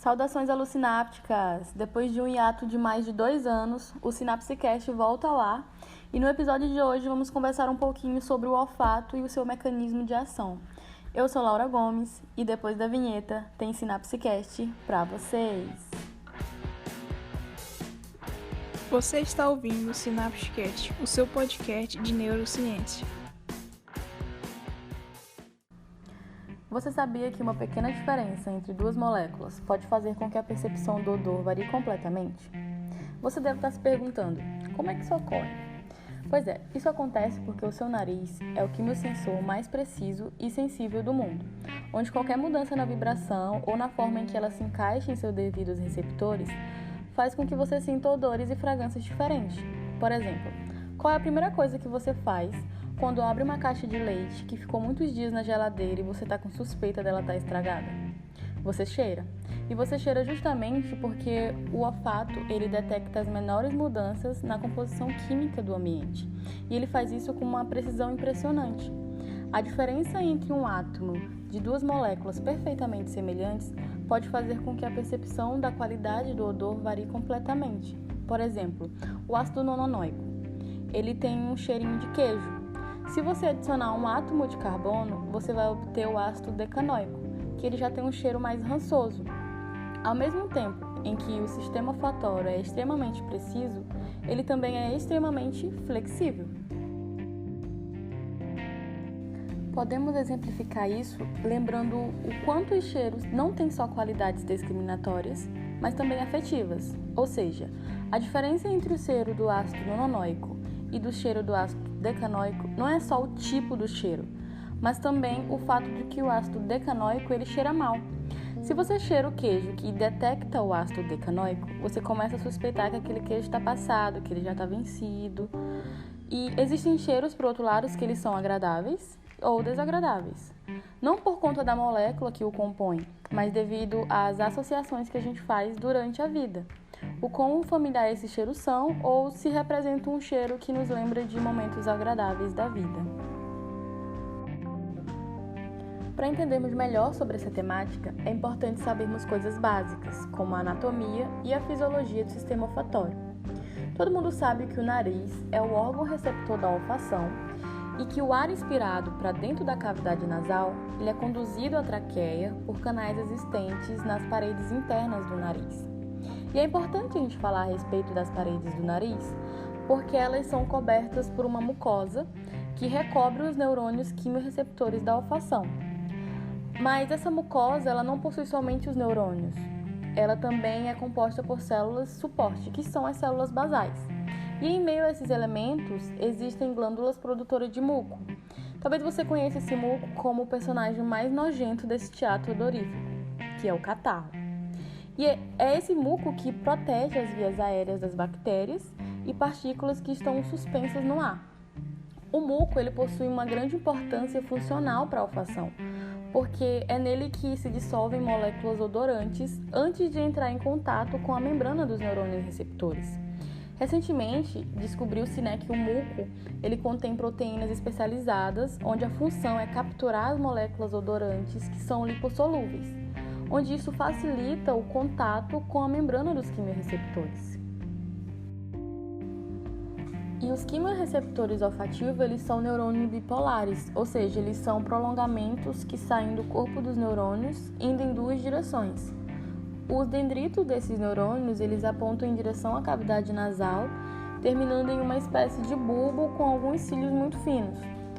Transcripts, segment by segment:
Saudações alucinápticas! Depois de um hiato de mais de 2 anos, o Sinapsecast volta ao ar e no episódio de hoje vamos conversar um pouquinho sobre o olfato e o seu mecanismo de ação. Eu sou Laura Gomes e depois da vinheta tem Sinapsecast pra vocês! Você está ouvindo o Sinapsecast, o seu podcast de neurociência. Você sabia que uma pequena diferença entre duas moléculas pode fazer com que a percepção do odor varie completamente? Você deve estar se perguntando, como é que isso ocorre? Pois é, isso acontece porque o seu nariz é o quimiosensor mais preciso e sensível do mundo, onde qualquer mudança na vibração ou na forma em que ela se encaixa em seus devidos receptores faz com que você sinta odores e fragrâncias diferentes. Por exemplo, qual é a primeira coisa que você faz quando abre uma caixa de leite que ficou muitos dias na geladeira e você está com suspeita dela estar estragada? Você cheira. E você cheira justamente porque o olfato ele detecta as menores mudanças na composição química do ambiente. E ele faz isso com uma precisão impressionante. A diferença entre um átomo de duas moléculas perfeitamente semelhantes pode fazer com que a percepção da qualidade do odor varie completamente. Por exemplo, o ácido nonanoico. Ele tem um cheirinho de queijo. Se você adicionar um átomo de carbono, você vai obter o ácido decanoico, que ele já tem um cheiro mais rançoso. Ao mesmo tempo em que o sistema olfatório é extremamente preciso, ele também é extremamente flexível. Podemos exemplificar isso lembrando o quanto os cheiros não têm só qualidades discriminatórias, mas também afetivas. Ou seja, a diferença entre o cheiro do ácido nonanoico e do cheiro do ácido decanoico não é só o tipo do cheiro, mas também o fato de que o ácido decanoico ele cheira mal. Se você cheira o queijo que detecta o ácido decanoico, você começa a suspeitar que aquele queijo está passado, que ele já está vencido. E existem cheiros, por outro lado, que eles são agradáveis ou desagradáveis. Não por conta da molécula que o compõe, mas devido às associações que a gente faz durante a vida. O quão familiar esses cheiros são ou se representa um cheiro que nos lembra de momentos agradáveis da vida. Para entendermos melhor sobre essa temática, é importante sabermos coisas básicas, como a anatomia e a fisiologia do sistema olfatório. Todo mundo sabe que o nariz é o órgão receptor da olfação e que o ar inspirado para dentro da cavidade nasal ele é conduzido à traqueia por canais existentes nas paredes internas do nariz. E é importante a gente falar a respeito das paredes do nariz, porque elas são cobertas por uma mucosa que recobre os neurônios quimiorreceptores da olfação. Mas essa mucosa ela não possui somente os neurônios, ela também é composta por células suporte, que são as células basais. E em meio a esses elementos existem glândulas produtoras de muco. Talvez você conheça esse muco como o personagem mais nojento desse teatro odorífico, que é o catarro. E é esse muco que protege as vias aéreas das bactérias e partículas que estão suspensas no ar. O muco ele possui uma grande importância funcional para a olfação, porque é nele que se dissolvem moléculas odorantes antes de entrar em contato com a membrana dos neurônios receptores. Recentemente, descobriu-se que o muco ele contém proteínas especializadas, onde a função é capturar as moléculas odorantes que são lipossolúveis, onde isso facilita o contato com a membrana dos quimiorreceptores. E os quimiorreceptores olfativos, eles são neurônios bipolares, ou seja, eles são prolongamentos que saem do corpo dos neurônios indo em duas direções. Os dendritos desses neurônios, eles apontam em direção à cavidade nasal, terminando em uma espécie de bulbo com alguns cílios muito finos.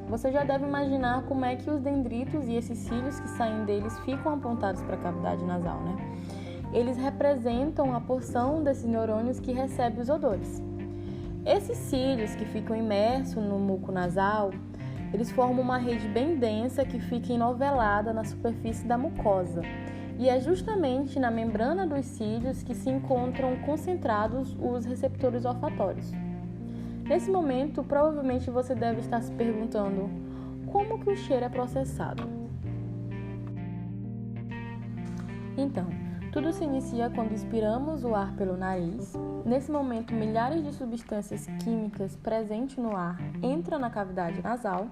Você já deve imaginar como é que os dendritos e esses cílios que saem deles ficam apontados para a cavidade nasal, né? Eles representam a porção desses neurônios que recebe os odores. Esses cílios que ficam imersos no muco nasal, eles formam uma rede bem densa que fica enovelada na superfície da mucosa. E é justamente na membrana dos cílios que se encontram concentrados os receptores olfatórios. Nesse momento, provavelmente você deve estar se perguntando como que o cheiro é processado. Então, tudo se inicia quando inspiramos o ar pelo nariz. Nesse momento, milhares de substâncias químicas presentes no ar entram na cavidade nasal.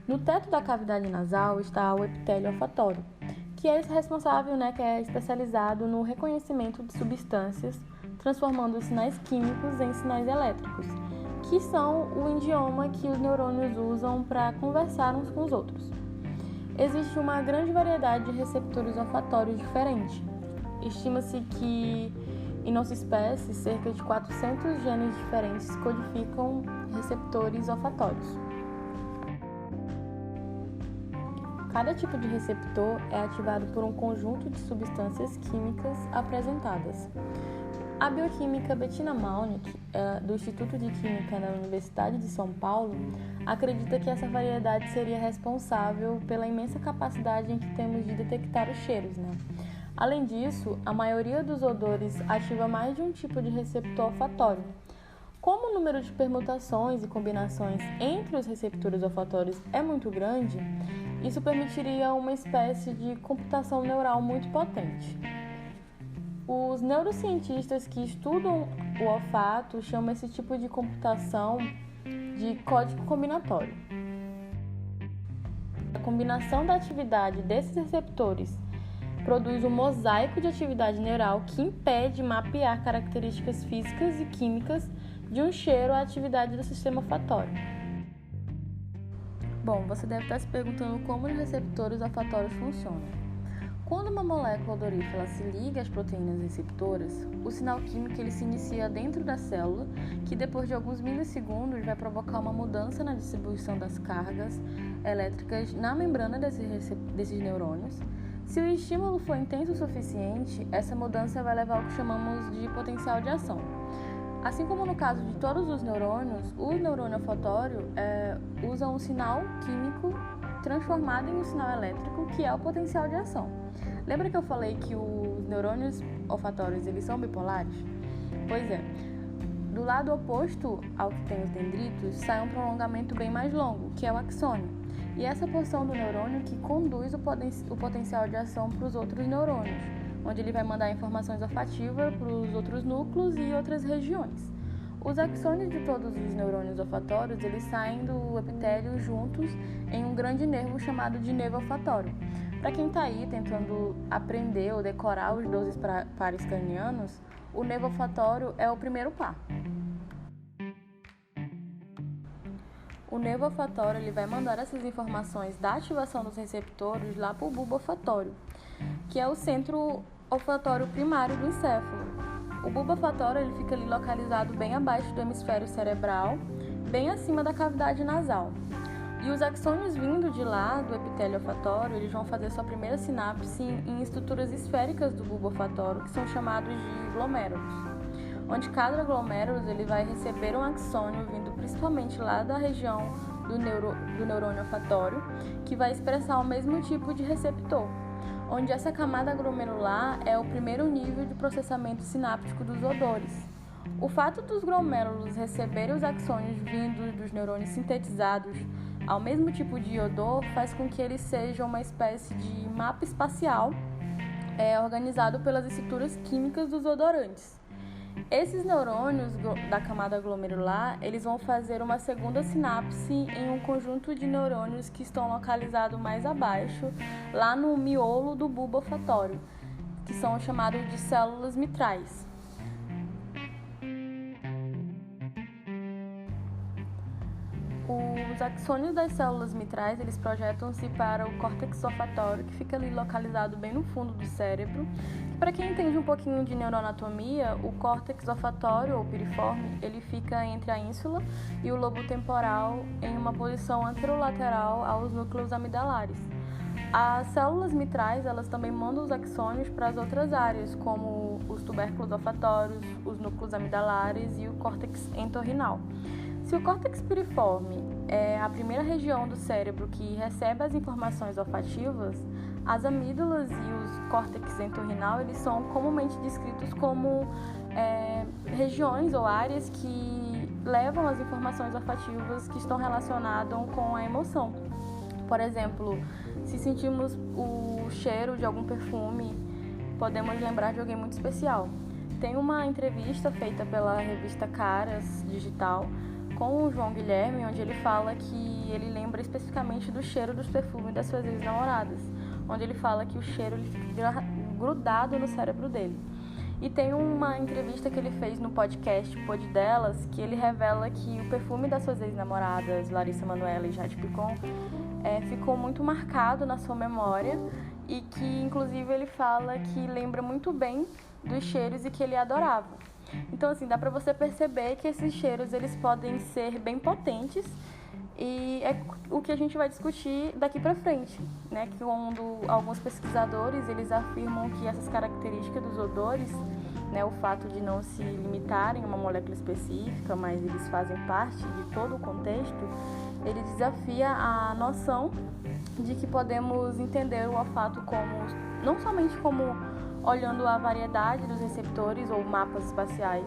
No teto da cavidade nasal está o epitélio olfatório, que é responsável, que é especializado no reconhecimento de substâncias, transformando os sinais químicos em sinais elétricos, que são o idioma que os neurônios usam para conversar uns com os outros. Existe uma grande variedade de receptores olfatórios diferentes. Estima-se que, em nossa espécie, cerca de 400 genes diferentes codificam receptores olfatórios. Cada tipo de receptor é ativado por um conjunto de substâncias químicas apresentadas. A bioquímica Bettina Malnick, do Instituto de Química da Universidade de São Paulo, acredita que essa variedade seria responsável pela imensa capacidade em que temos de detectar os cheiros. Além disso, a maioria dos odores ativa mais de um tipo de receptor olfatório. Como o número de permutações e combinações entre os receptores olfatórios é muito grande, isso permitiria uma espécie de computação neural muito potente. Os neurocientistas que estudam o olfato chamam esse tipo de computação de código combinatório. A combinação da atividade desses receptores produz um mosaico de atividade neural que impede mapear características físicas e químicas de um cheiro à atividade do sistema olfatório. Bom, você deve estar se perguntando como os receptores olfatórios funcionam. Quando uma molécula odorífera se liga às proteínas receptoras, o sinal químico ele se inicia dentro da célula, que depois de alguns milissegundos vai provocar uma mudança na distribuição das cargas elétricas na membrana desses neurônios. Se o estímulo for intenso o suficiente, essa mudança vai levar ao que chamamos de potencial de ação. Assim como no caso de todos os neurônios, o neurônio olfatório usa um sinal químico transformado em um sinal elétrico, que é o potencial de ação. Lembra que eu falei que os neurônios olfatórios eles são bipolares? Pois é. Do lado oposto ao que tem os dendritos, sai um prolongamento bem mais longo, que é o axônio. E essa porção do neurônio que conduz o potencial de ação para os outros neurônios, onde ele vai mandar informações olfativas para os outros núcleos e outras regiões. Os axônios de todos os neurônios olfatórios, eles saem do epitélio juntos em um grande nervo chamado de nervo olfatório. Para quem está aí tentando aprender ou decorar os 12 pares cranianos, o nervo olfatório é o primeiro par. O nervo olfatório ele vai mandar essas informações da ativação dos receptores lá para o bulbo olfatório, que é o centro olfatório primário do encéfalo. O bulbo olfatório ele fica ali localizado bem abaixo do hemisfério cerebral, bem acima da cavidade nasal. E os axônios vindo de lá do epitélio olfatório, eles vão fazer sua primeira sinapse em estruturas esféricas do bulbo olfatório, que são chamados de glomérulos, onde cada glomérulus ele vai receber um axônio vindo principalmente lá da região do neurônio olfatório, que vai expressar o mesmo tipo de receptor, onde essa camada glomerular é o primeiro nível de processamento sináptico dos odores. O fato dos glomérulos receberem os axônios vindos dos neurônios sintetizados ao mesmo tipo de odor faz com que eles sejam uma espécie de mapa espacial organizado pelas estruturas químicas dos odorantes. Esses neurônios da camada glomerular, eles vão fazer uma segunda sinapse em um conjunto de neurônios que estão localizados mais abaixo, lá no miolo do bulbo olfatório, que são chamados de células mitrais. Os axônios das células mitrais, eles projetam-se para o córtex olfatório, que fica ali localizado bem no fundo do cérebro. Para quem entende um pouquinho de neuroanatomia, o córtex olfatório, ou piriforme, ele fica entre a ínsula e o lobo temporal em uma posição anterolateral aos núcleos amidalares. As células mitrais, elas também mandam os axônios para as outras áreas, como os tubérculos olfatórios, os núcleos amidalares e o córtex entorrinal. Se o córtex piriforme é a primeira região do cérebro que recebe as informações olfativas, as amígdalas e os córtex entorrinal eles são comumente descritos como regiões ou áreas que levam as informações olfativas que estão relacionadas com a emoção. Por exemplo, se sentimos o cheiro de algum perfume, podemos lembrar de alguém muito especial. Tem uma entrevista feita pela revista Caras Digital com o João Guilherme, onde ele fala que ele lembra especificamente do cheiro dos perfumes das suas ex-namoradas, onde ele fala que o cheiro ele fica grudado no cérebro dele. E tem uma entrevista que ele fez no podcast Pod Delas, que ele revela que o perfume das suas ex-namoradas, Larissa Manoela e Jade Picon, ficou muito marcado na sua memória e que, inclusive, ele fala que lembra muito bem dos cheiros e que ele adorava. Então, assim, dá pra você perceber que esses cheiros, eles podem ser bem potentes e é o que a gente vai discutir daqui pra frente, né? Que quando alguns pesquisadores, eles afirmam que essas características dos odores, né, o fato de não se limitarem a uma molécula específica, mas eles fazem parte de todo o contexto, ele desafia a noção de que podemos entender o olfato como, não somente como olhando a variedade dos receptores ou mapas espaciais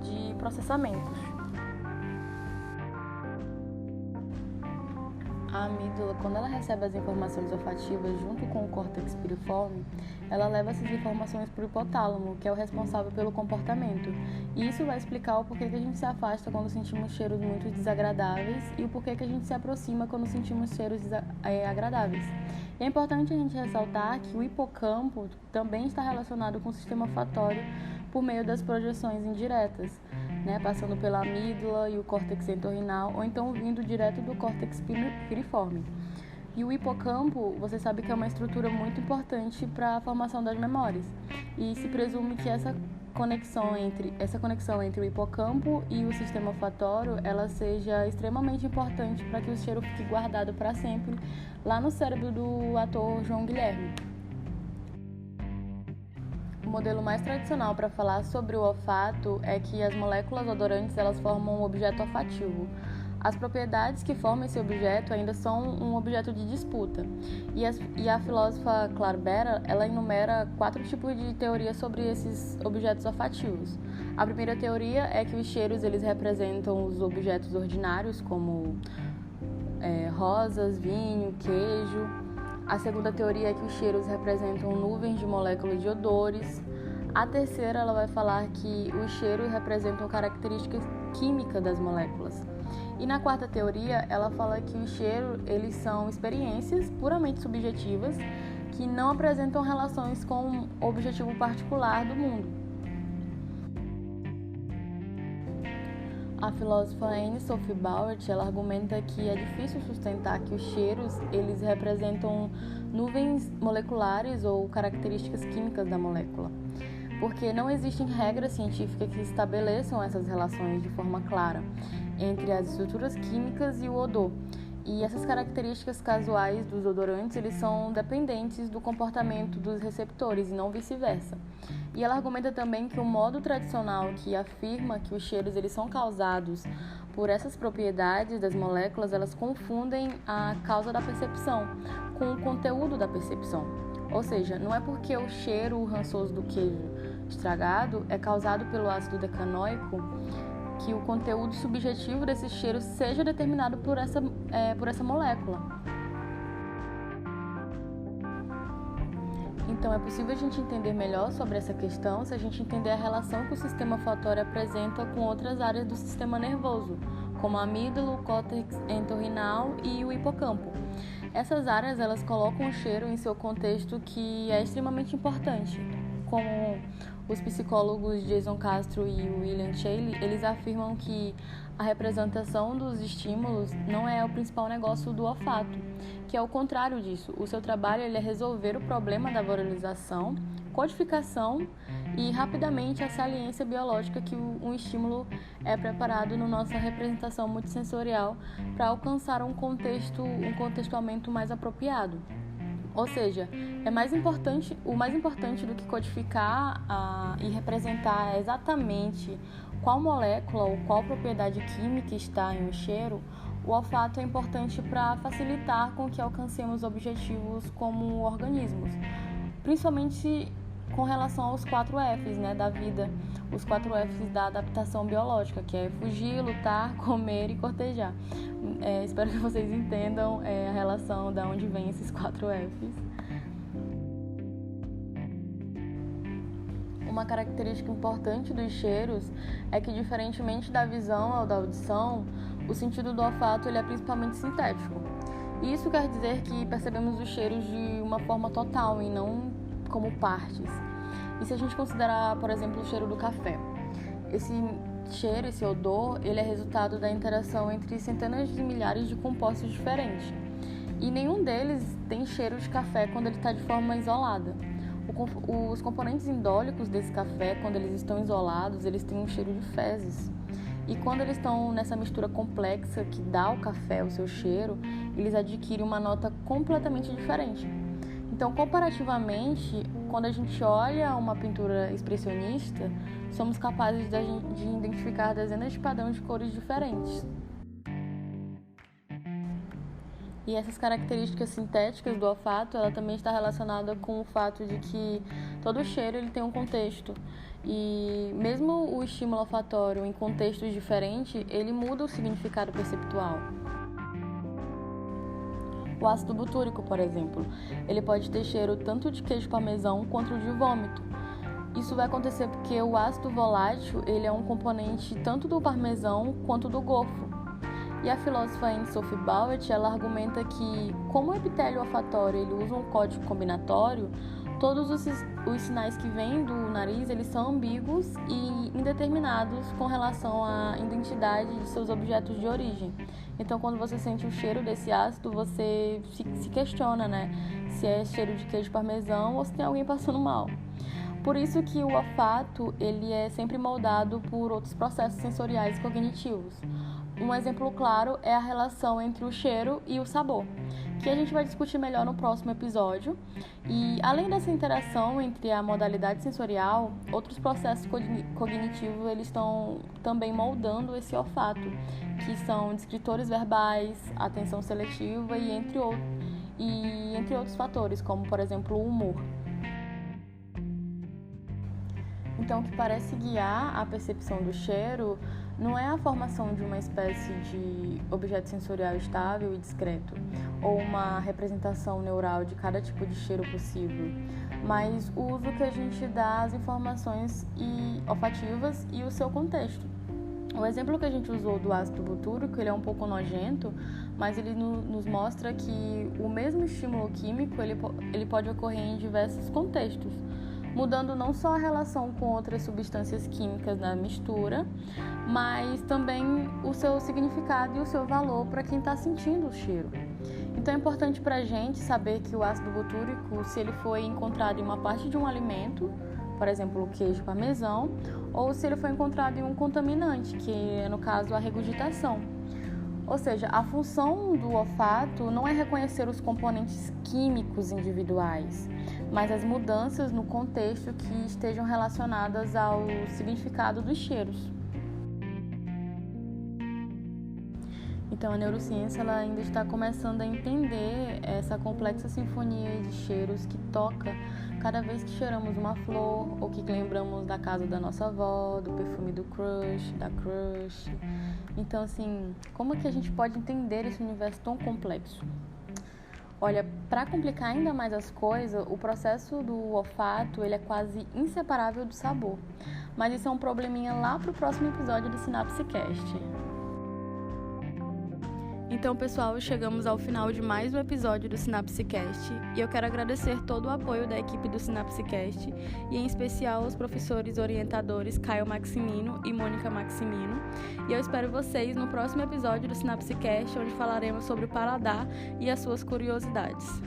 de processamentos. A amígdala, quando ela recebe as informações olfativas junto com o córtex piriforme, ela leva essas informações para o hipotálamo, que é o responsável pelo comportamento. E isso vai explicar o porquê que a gente se afasta quando sentimos cheiros muito desagradáveis e o porquê que a gente se aproxima quando sentimos cheiros agradáveis. E é importante a gente ressaltar que o hipocampo também está relacionado com o sistema olfatório por meio das projeções indiretas, né, passando pela amígdala e o córtex entorrinal, ou então vindo direto do córtex piriforme. E o hipocampo, você sabe que é uma estrutura muito importante para a formação das memórias. E se presume que essa conexão entre o hipocampo e o sistema olfatório, ela seja extremamente importante para que o cheiro fique guardado para sempre lá no cérebro do ator João Guilherme. O modelo mais tradicional para falar sobre o olfato é que as moléculas odorantes elas formam um objeto olfativo. As propriedades que formam esse objeto ainda são um objeto de disputa. E a filósofa Clarbera, ela enumera 4 tipos de teorias sobre esses objetos olfativos. A primeira teoria é que os cheiros eles representam os objetos ordinários, como rosas, vinho, queijo. A segunda teoria é que os cheiros representam nuvens de moléculas de odores. A terceira, ela vai falar que os cheiros representam características químicas das moléculas. E na quarta teoria, ela fala que os cheiros, eles são experiências puramente subjetivas que não apresentam relações com o objetivo particular do mundo. A filósofa Anne Sophie Bauert, ela argumenta que é difícil sustentar que os cheiros eles representam nuvens moleculares ou características químicas da molécula, porque não existem regras científicas que estabeleçam essas relações de forma clara entre as estruturas químicas e o odor. E essas características casuais dos odorantes, eles são dependentes do comportamento dos receptores e não vice-versa. E ela argumenta também que o modo tradicional que afirma que os cheiros eles são causados por essas propriedades das moléculas, elas confundem a causa da percepção com o conteúdo da percepção. Ou seja, não é porque o cheiro rançoso do queijo estragado é causado pelo ácido decanoico que o conteúdo subjetivo desse cheiro seja determinado por essa molécula. Então, é possível a gente entender melhor sobre essa questão se a gente entender a relação que o sistema olfatório apresenta com outras áreas do sistema nervoso, como a amígdala, o córtex entorrinal e o hipocampo. Essas áreas, elas colocam o cheiro em seu contexto que é extremamente importante, como os psicólogos Jason Castro e William Shaley, eles afirmam que a representação dos estímulos não é o principal negócio do olfato, que é o contrário disso. O seu trabalho ele é resolver o problema da valorização, codificação e rapidamente a saliência biológica que um estímulo é preparado na nossa representação multissensorial para alcançar um contextuamento mais apropriado. Ou seja, o mais importante do que codificar e representar exatamente qual molécula ou qual propriedade química está em um cheiro, o olfato é importante para facilitar com que alcancemos objetivos como organismos, principalmente com relação aos 4 Fs, né, da vida, os 4 Fs da adaptação biológica, que é fugir, lutar, comer e cortejar. Espero que vocês entendam a relação de onde vem esses 4 Fs. Uma característica importante dos cheiros é que, diferentemente da visão ou da audição, o sentido do olfato ele é principalmente sintético. Isso quer dizer que percebemos os cheiros de uma forma total e não como partes. E se a gente considerar, por exemplo, o cheiro do café, esse cheiro, esse odor, ele é resultado da interação entre centenas de milhares de compostos diferentes. E nenhum deles tem cheiro de café quando ele está de forma isolada. Os componentes indólicos desse café, quando eles estão isolados, eles têm um cheiro de fezes. E quando eles estão nessa mistura complexa que dá ao café o seu cheiro, eles adquirem uma nota completamente diferente. Então, comparativamente, quando a gente olha uma pintura expressionista, somos capazes de identificar dezenas de padrões de cores diferentes. E essas características sintéticas do olfato, ela também está relacionada com o fato de que todo cheiro ele tem um contexto. E mesmo o estímulo olfatório em contextos diferentes, ele muda o significado perceptual. O ácido butúrico, por exemplo, ele pode ter cheiro tanto de queijo parmesão quanto de vômito. Isso vai acontecer porque o ácido volátil ele é um componente tanto do parmesão quanto do gofo. E a filósofa Anne-Sophie Bauer, ela argumenta que, como o epitélio olfatório ele usa um código combinatório, todos os sinais que vêm do nariz eles são ambíguos e indeterminados com relação à identidade de seus objetos de origem. Então, quando você sente o cheiro desse ácido, você se questiona, né? Se é cheiro de queijo parmesão ou se tem alguém passando mal. Por isso que o olfato ele é sempre moldado por outros processos sensoriais e cognitivos. Um exemplo claro é a relação entre o cheiro e o sabor, que a gente vai discutir melhor no próximo episódio. E além dessa interação entre a modalidade sensorial, outros processos cognitivos eles estão também moldando esse olfato, que são descritores verbais, atenção seletiva e entre outros fatores, como por exemplo o humor. Então, o que parece guiar a percepção do cheiro não é a formação de uma espécie de objeto sensorial estável e discreto, ou uma representação neural de cada tipo de cheiro possível, mas o uso que a gente dá às informações olfativas e o seu contexto. O exemplo que a gente usou do ácido butúrico, ele é um pouco nojento, mas ele nos mostra que o mesmo estímulo químico ele pode ocorrer em diversos contextos, mudando não só a relação com outras substâncias químicas na mistura, mas também o seu significado e o seu valor para quem está sentindo o cheiro. Então é importante para a gente saber que o ácido butúrico, se ele foi encontrado em uma parte de um alimento, por exemplo, o queijo parmesão, ou se ele foi encontrado em um contaminante, que é, no caso, a regurgitação. Ou seja, a função do olfato não é reconhecer os componentes químicos individuais, mas as mudanças no contexto que estejam relacionadas ao significado dos cheiros. Então, a neurociência ela ainda está começando a entender essa complexa sinfonia de cheiros que toca cada vez que cheiramos uma flor ou que lembramos da casa da nossa avó, do perfume do crush, da crush. Então, assim, como é que a gente pode entender esse universo tão complexo? Olha, para complicar ainda mais as coisas, o processo do olfato ele é quase inseparável do sabor. Mas isso é um probleminha lá para o próximo episódio do SynapseCast. Então, pessoal, chegamos ao final de mais um episódio do SynapseCast e eu quero agradecer todo o apoio da equipe do SynapseCast e, em especial, aos professores orientadores Caio Maximino e Mônica Maximino. E eu espero vocês no próximo episódio do SynapseCast, onde falaremos sobre o paladar e as suas curiosidades.